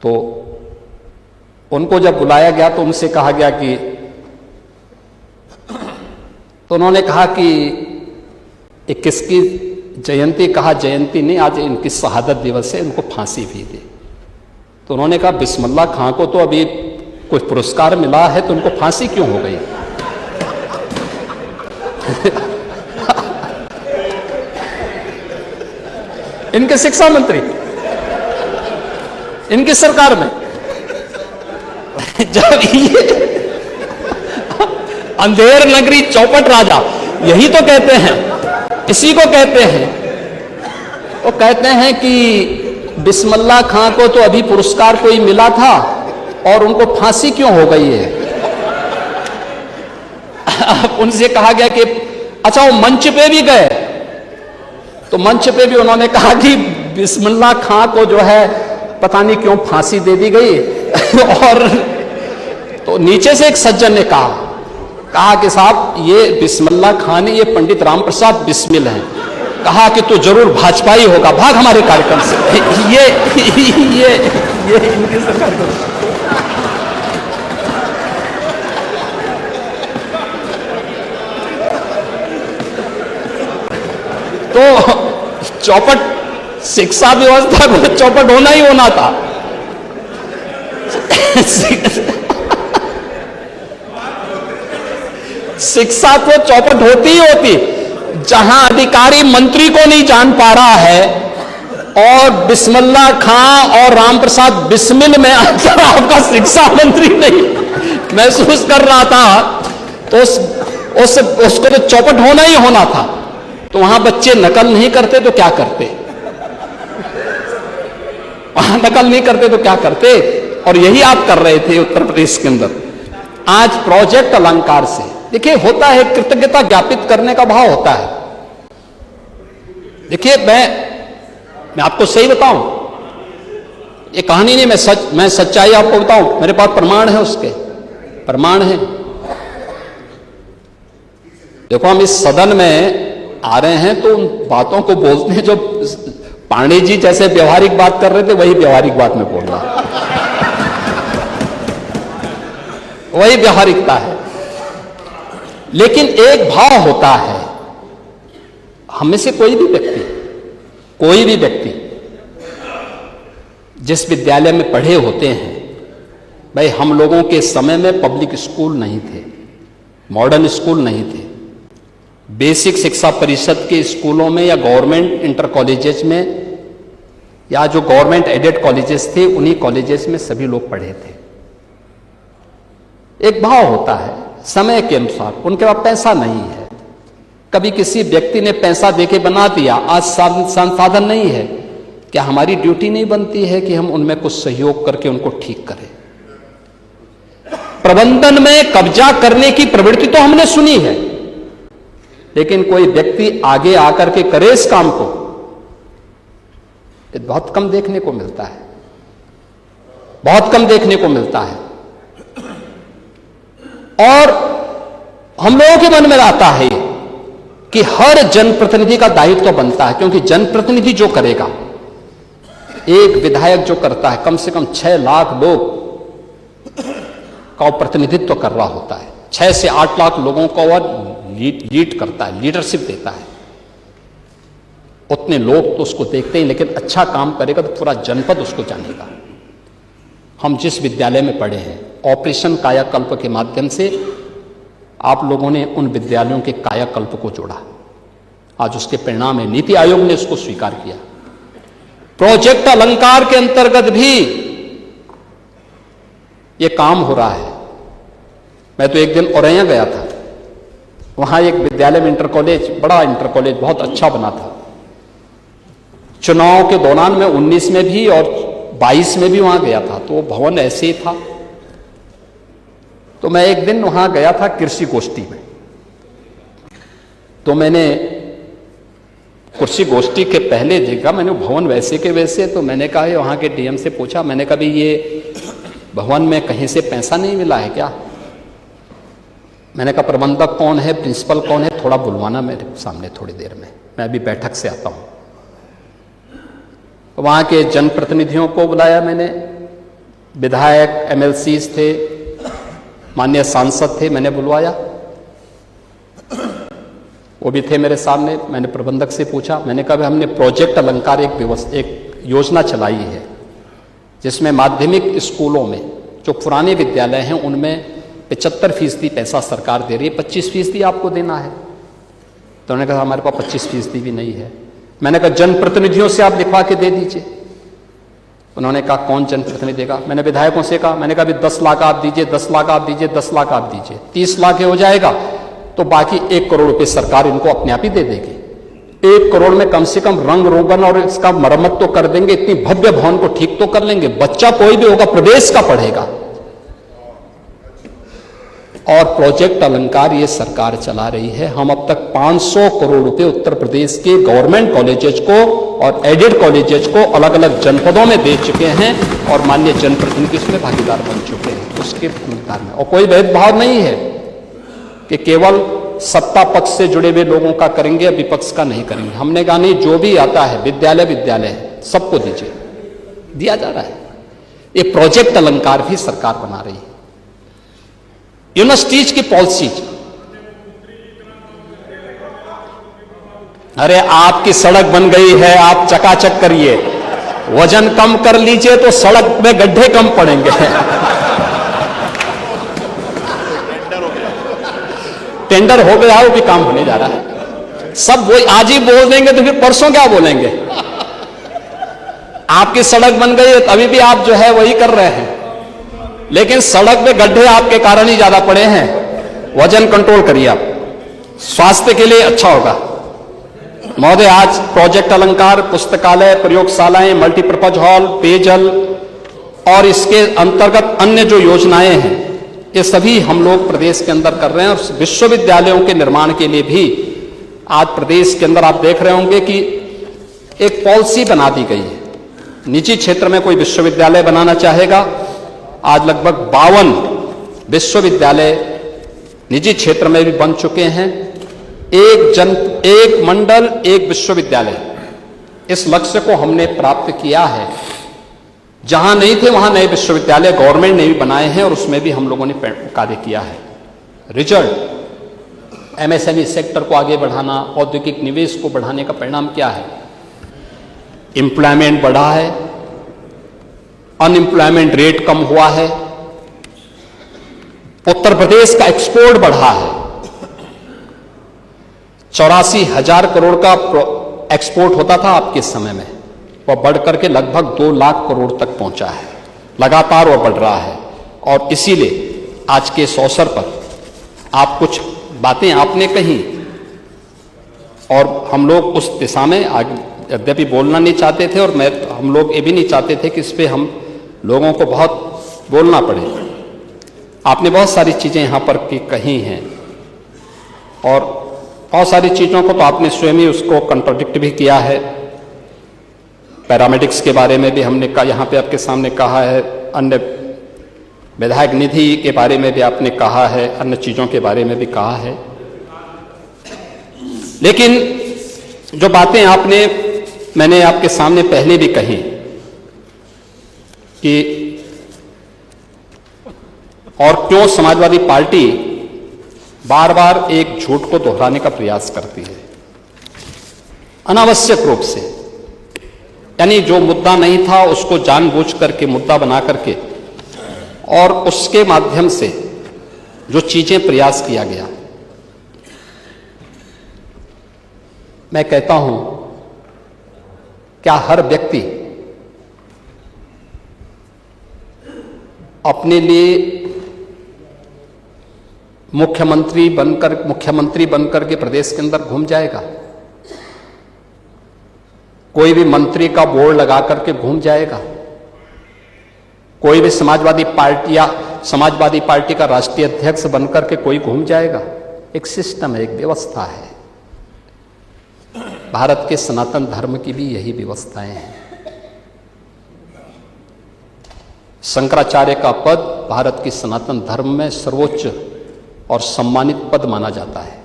तो उनको जब बुलाया गया तो उनसे कहा गया कि, तो उन्होंने कहा कि ये किसकी जयंती, कहा जयंती नहीं, आज इनकी शहादत दिवस है, इनको फांसी भी दे। तो उन्होंने कहा बिस्मिल्लाह खां को तो अभी कोई पुरस्कार मिला है तो उनको फांसी क्यों हो गई? इनके शिक्षा मंत्री इनकी सरकार में जब ये अंधेर नगरी चौपट राजा, यही तो कहते हैं, इसी को कहते हैं, वो कहते हैं कि बिस्मिल्लाह खां को तो अभी पुरस्कार कोई मिला था और उनको फांसी क्यों हो गई है। उनसे कहा गया कि अच्छा वो मंच पे भी गए, तो मंच पे भी उन्होंने कहा कि बिस्मिल्लाह खां को जो है पता नहीं क्यों फांसी दे दी गई। और तो नीचे से एक सज्जन ने कहा कि साहब ये बिस्मिल्लाह खां ने, ये पंडित राम प्रसाद बिस्मिल हैं, कहा कि तू जरूर भाजपाई होगा, भाग हमारे कार्यक्रम से। ये इनकी सरकार को तो चौपट शिक्षा व्यवस्था को चौपट होना ही होना था। शिक्षा तो चौपट होती ही होती, जहां अधिकारी मंत्री को नहीं जान पा रहा है और बिस्मिल्लाह खां और राम प्रसाद बिस्मिल में आपका शिक्षा मंत्री नहीं महसूस कर रहा था, तो उसको तो चौपट होना ही होना था। तो वहां बच्चे नकल नहीं करते तो क्या करते, वहां नकल नहीं करते तो क्या करते, और यही आप कर रहे थे उत्तर प्रदेश के अंदर। आज प्रोजेक्ट अलंकार से देखिए होता है, कृतज्ञता ज्ञापित करने का भाव होता है। देखिए मैं आपको सही बताऊं, ये कहानी नहीं, मैं सच्चाई आपको बताऊं, मेरे पास प्रमाण है, उसके प्रमाण है। देखो हम इस सदन में आ रहे हैं तो उन बातों को बोलते हैं जो पांडे जी जैसे व्यवहारिक बात कर रहे थे वही व्यवहारिक बात में बोल रहा, वही व्यवहारिकता है। लेकिन एक भाव होता है, हमें से कोई भी व्यक्ति जिस विद्यालय में पढ़े होते हैं, भाई हम लोगों के समय में पब्लिक स्कूल नहीं थे, मॉडर्न स्कूल नहीं थे, बेसिक शिक्षा परिषद के स्कूलों में या गवर्नमेंट इंटर कॉलेजेस में या जो गवर्नमेंट एडेड कॉलेजेस थे उन्हीं कॉलेजेस में सभी लोग पढ़े थे। एक भाव होता है समय के अनुसार, उनके पास पैसा नहीं है, कभी किसी व्यक्ति ने पैसा देके बना दिया, आज संसाधन नहीं है, क्या हमारी ड्यूटी नहीं बनती है कि हम उनमें कुछ सहयोग करके उनको ठीक करें। प्रबंधन में कब्जा करने की प्रवृत्ति तो हमने सुनी है, लेकिन कोई व्यक्ति आगे आकर के करे इस काम को, ये बहुत कम देखने को मिलता है, बहुत कम देखने को मिलता है। और हम लोगों के मन में आता है कि हर जनप्रतिनिधि का दायित्व तो बनता है, क्योंकि जनप्रतिनिधि जो करेगा, एक विधायक जो करता है, कम से कम 6 लाख लोग का प्रतिनिधित्व कर रहा होता है, 6 से 8 लाख लोगों को वह लीड करता है, लीडरशिप देता है। उतने लोग तो उसको देखते ही, लेकिन अच्छा काम करेगा तो पूरा जनपद उसको जानेगा। हम जिस विद्यालय में पढ़े हैं, ऑपरेशन कायाकल्प के माध्यम से आप लोगों ने उन विद्यालयों के कायाकल्प को जोड़ा, आज उसके परिणाम है, नीति आयोग ने उसको स्वीकार किया। प्रोजेक्ट अलंकार के अंतर्गत भी यह काम हो रहा है। मैं तो एक दिन औरैया गया था, वहां एक विद्यालय में इंटर कॉलेज, बड़ा इंटर कॉलेज बहुत अच्छा बना था। चुनाव के दौरान में 19 में भी और 22 में भी वहां गया था, तो वो भवन ऐसे ही था। तो मैं एक दिन वहां गया था कृषि गोष्ठी में, तो मैंने कृषि गोष्ठी के पहले देखा, मैंने भवन वैसे के वैसे, तो मैंने कहा वहां के डीएम से पूछा, मैंने कहा ये भवन में कहीं से पैसा नहीं मिला है क्या? मैंने कहा प्रबंधक कौन है, प्रिंसिपल कौन है, थोड़ा बुलवाना मेरे सामने थोड़ी देर में, मैं अभी बैठक से आता हूं। वहां के जनप्रतिनिधियों को बुलाया मैंने, विधायक, एमएलसीज थे, माननीय सांसद थे, मैंने बुलवाया, वो भी थे मेरे सामने। मैंने प्रबंधक से पूछा, मैंने कहा हमने प्रोजेक्ट अलंकार एक योजना चलाई है जिसमें माध्यमिक स्कूलों में जो पुराने विद्यालय हैं उनमें 75% पैसा सरकार दे रही है, 25% आपको देना है। तो उन्होंने कहा हमारे पास 25% भी नहीं है। मैंने कहा जनप्रतिनिधियों से आप लिखवा के दे दीजिए। उन्होंने कहा कौन जनप्रतिनिधि देगा? मैंने विधायकों से कहा, मैंने कहा अभी 10 लाख आप दीजिए, 10 लाख आप दीजिए, 10 लाख आप दीजिए, 30 लाख हो जाएगा तो बाकी 1 करोड़ रुपए सरकार इनको अपने आप ही दे देगी। 1 करोड़ में कम से कम रंग रोगन और इसका मरम्मत तो कर देंगे, इतनी भव्य भवन को ठीक तो कर लेंगे, बच्चा कोई भी होगा प्रदेश का पढ़ेगा। और प्रोजेक्ट अलंकार ये सरकार चला रही है। हम अब तक 500 करोड़ रुपए उत्तर प्रदेश के गवर्नमेंट कॉलेजेस को और एडेड कॉलेजेस को अलग अलग जनपदों में दे चुके हैं और माननीय जनप्रतिनिधि इसमें भागीदार बन चुके हैं उसके मिकदार में। और कोई भेदभाव नहीं है कि केवल सत्ता पक्ष से जुड़े हुए लोगों का करेंगे, विपक्ष का नहीं करेंगे। हमने कहा नहीं, जो भी आता है विद्यालय विद्यालय सबको दीजिए, दिया जा रहा है। ये प्रोजेक्ट अलंकार भी सरकार बना रही है। यूनिवर्सिटीज की पॉलिसीज, अरे आपकी सड़क बन गई है, आप चकाचक करिए, वजन कम कर लीजिए तो सड़क में गड्ढे कम पड़ेंगे। टेंडर हो गया, वो भी काम होने जा रहा है। सब वही आज ही बोल देंगे तो फिर परसों क्या बोलेंगे? आपकी सड़क बन गई है, अभी भी आप जो है वही कर रहे हैं, लेकिन सड़क में गड्ढे आपके कारण ही ज्यादा पड़े हैं। वजन कंट्रोल करिए, आप स्वास्थ्य के लिए अच्छा होगा। महोदय, आज प्रोजेक्ट अलंकार, पुस्तकालय, प्रयोगशालाएं, मल्टीपर्पज हॉल, पेयजल और इसके अंतर्गत अन्य जो योजनाएं हैं ये सभी हम लोग प्रदेश के अंदर कर रहे हैं। और विश्वविद्यालयों के निर्माण के लिए भी आज प्रदेश के अंदर आप देख रहे होंगे कि एक पॉलिसी बना दी गई है। निजी क्षेत्र में कोई विश्वविद्यालय बनाना चाहेगा, आज लगभग 52 विश्वविद्यालय निजी क्षेत्र में भी बन चुके हैं। एक मंडल एक विश्वविद्यालय, इस लक्ष्य को हमने प्राप्त किया है। जहां नहीं थे वहां नए विश्वविद्यालय गवर्नमेंट ने भी बनाए हैं और उसमें भी हम लोगों ने कार्य किया है। रिजल्ट, एमएसएमई सेक्टर को आगे बढ़ाना, औद्योगिक निवेश को बढ़ाने का परिणाम क्या है? एम्प्लॉयमेंट बढ़ा है, अनएम्प्लॉयमेंट रेट कम हुआ है, उत्तर प्रदेश का एक्सपोर्ट बढ़ा है। 84,000 करोड़ का एक्सपोर्ट होता था आपके समय में, वह बढ़ करके लगभग 2 लाख करोड़ तक पहुंचा है। लगातार वह बढ़ रहा है। और इसीलिए आज के इस अवसर पर आप कुछ बातें आपने कही और हम लोग उस दिशा में आगे यद्यपि बोलना नहीं चाहते थे और हम लोग ये भी नहीं चाहते थे कि इस पे हम लोगों को बहुत बोलना पड़े। आपने बहुत सारी चीजें यहां पर कही हैं और बहुत सारी चीजों को तो आपने स्वयं ही उसको कंट्राडिक्ट भी किया है। पैरामेडिक्स के बारे में भी हमने कहा, यहाँ पे आपके सामने कहा है, अन्य विधायक निधि के बारे में भी आपने कहा है, अन्य चीजों के बारे में भी कहा है। लेकिन जो बातें मैंने आपके सामने पहले भी कही कि और क्यों समाजवादी पार्टी बार बार एक झूठ को दोहराने का प्रयास करती है अनावश्यक रूप से, यानी जो मुद्दा नहीं था उसको जानबूझ करके मुद्दा बना करके और उसके माध्यम से जो चीजें प्रयास किया गया। मैं कहता हूं, क्या हर व्यक्ति अपने लिए मुख्यमंत्री बनकर के प्रदेश के अंदर घूम जाएगा? कोई भी मंत्री का बोर्ड लगा करके घूम जाएगा? कोई भी समाजवादी पार्टी का राष्ट्रीय अध्यक्ष बनकर के कोई घूम जाएगा? एक सिस्टम है, एक व्यवस्था है। भारत के सनातन धर्म की भी यही व्यवस्थाएं हैं। शंकराचार्य का पद भारत की सनातन धर्म में सर्वोच्च और सम्मानित पद माना जाता है।